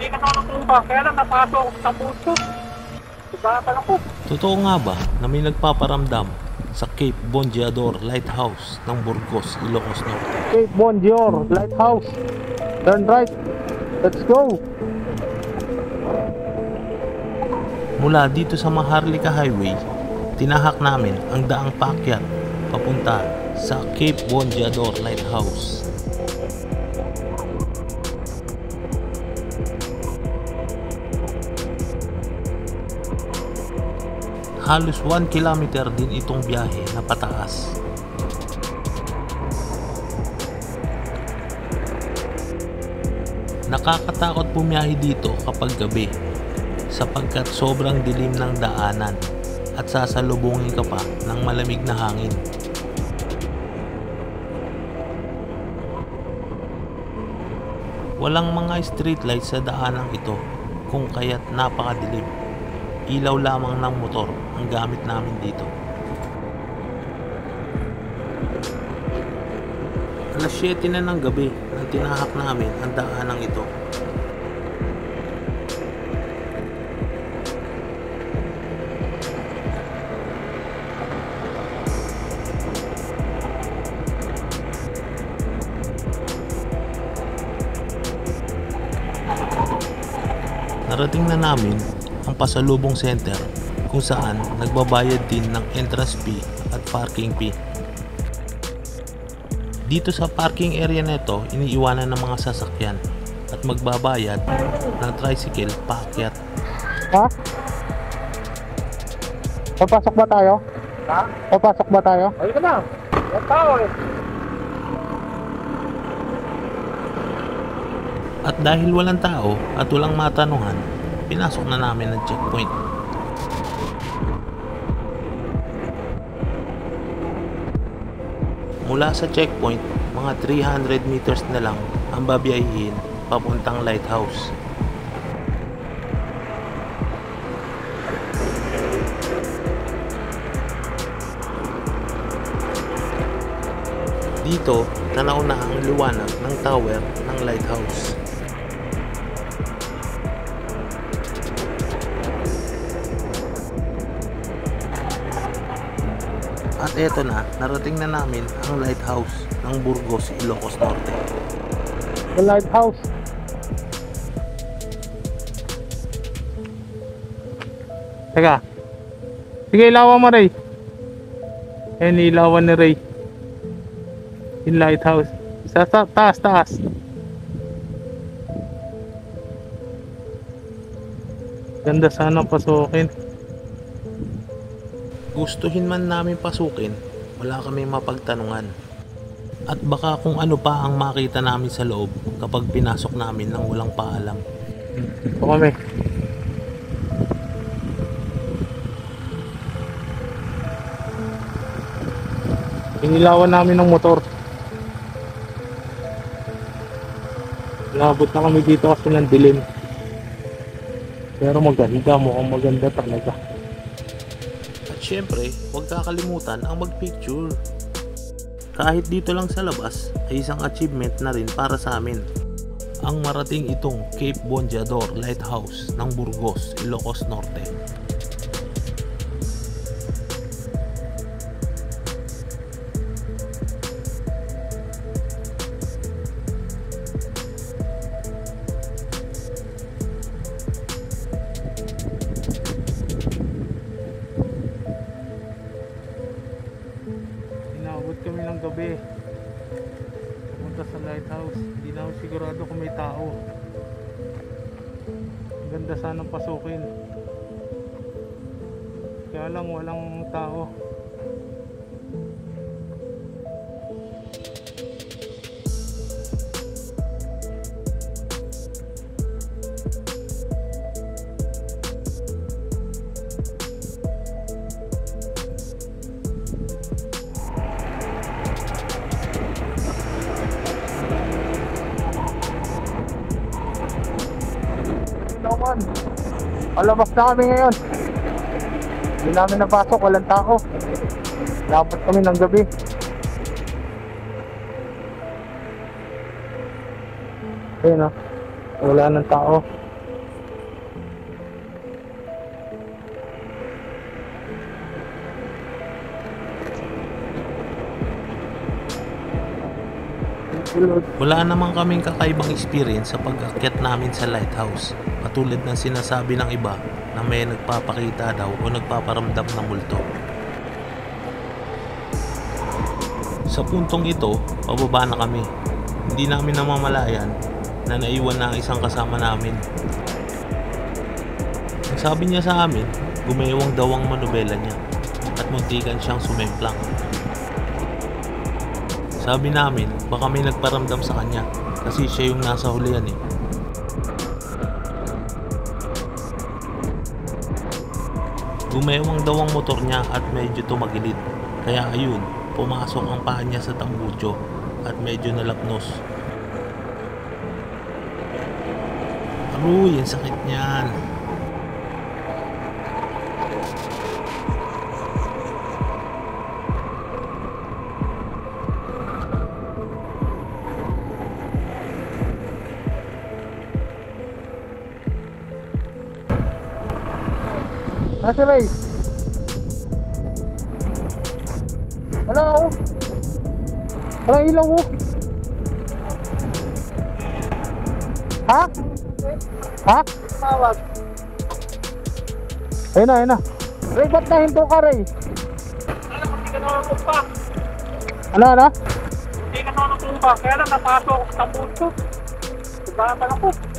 Hindi ka nakakuha, kaya lang napasok ako sa puso. Ibatan ako. Totoo nga ba na may nagpaparamdam sa Cape Bongeador Lighthouse ng Burgos, Ilocos Norte? Cape Bongeador Lighthouse. Turn right. Let's go. Mula dito sa Maharlika Highway, tinahak namin ang daang paakyat papunta sa Cape Bongeador Lighthouse. Halos 1 kilometer din itong biyahe na pataas. Nakakatakot bumiyahe dito kapag gabi sapagkat sobrang dilim ng daanan at sasalubungin ka pa ng malamig na hangin. Walang mga street lights sa daanang ito kung kaya't napakadilim. Ilaw lamang ng motor ang gamit namin dito. Alas 7 na ng gabi nang tinahak namin ang daanang ito. Narating na namin ang pasalubong center kung saan nagbabayad din ng entrance fee at parking fee. Dito sa parking area nito, iniiwanan ng mga sasakyan at magbabayad ng tricycle paakyat. Ha? Papasok ba tayo? Ha? Papasok ba tayo? Ay ka na. Yan tao eh. At dahil walang tao at walang matanungan, pinasok na namin ang checkpoint. Mula sa checkpoint, mga 300 meters na lang ang babiyahin papuntang lighthouse. Dito, tanaw na ang liwanag ng tower ng lighthouse. At eto na, narating na namin ang lighthouse ng Burgos, Ilocos Norte. The lighthouse. Teka. Sige, ilawan mo, Ray. Ayan, ilawan ni Ray. Yung lighthouse. Sa taas, taas. Ganda sana pasukin. Gustuhin man namin pasukin, wala kami mapagtanungan. At baka kung ano pa ang makita namin sa loob kapag pinasok namin nang walang paalam. Ito kami. Inilawan namin ng motor. Labot na kami dito kasi ng dilim. Pero maganda, mukhang maganda talaga. At syempre, huwag kakalimutan ang magpicture. Kahit dito lang sa labas ay isang achievement na rin para sa amin. Ang marating itong Cape Bongeador Lighthouse ng Burgos, Ilocos Norte. Inabot kami ng gabi pumunta sa lighthouse. Hindi na ako sigurado kung may tao. Ang ganda sanang pasukin, kaya lang walang tao. naman. Palabas na kami ngayon. Hindi namin napasok, walang tao. Dapat kami ng gabi. Ayun o, wala ng tao. Wala naman kaming kakaibang experience sa pag-akyat namin sa lighthouse. Katulad ng sinasabi ng iba na may nagpapakita daw o nagpaparamdam ng multo. Sa puntong ito, pababa na kami. Hindi namin namamalayan na naiwan na ang isang kasama namin. Ang sabi niya sa amin, gumewang daw ang manubela niya at muntikan siyang sumemplang. Sabi namin, baka may nagparamdam sa kanya kasi siya yung nasa hulihan eh. Gumewang daw ang motor niya at medyo tumagilid. Kaya ayun, pumasok ang paa niya sa tambutso at medyo nalapnos. Aruy, ang sakit niyan. Nasa Ray? Wala ako. Walang ilaw mo. Ha? Ha? Tawag. Ayun na, ayun na. Ray, ba't nahinto ka, Ray? Alam ko, hindi ka nakakumpa. Ano, ano? Hindi ka nakakumpa. Kaya lang napasok sa puso. Diba pa ako.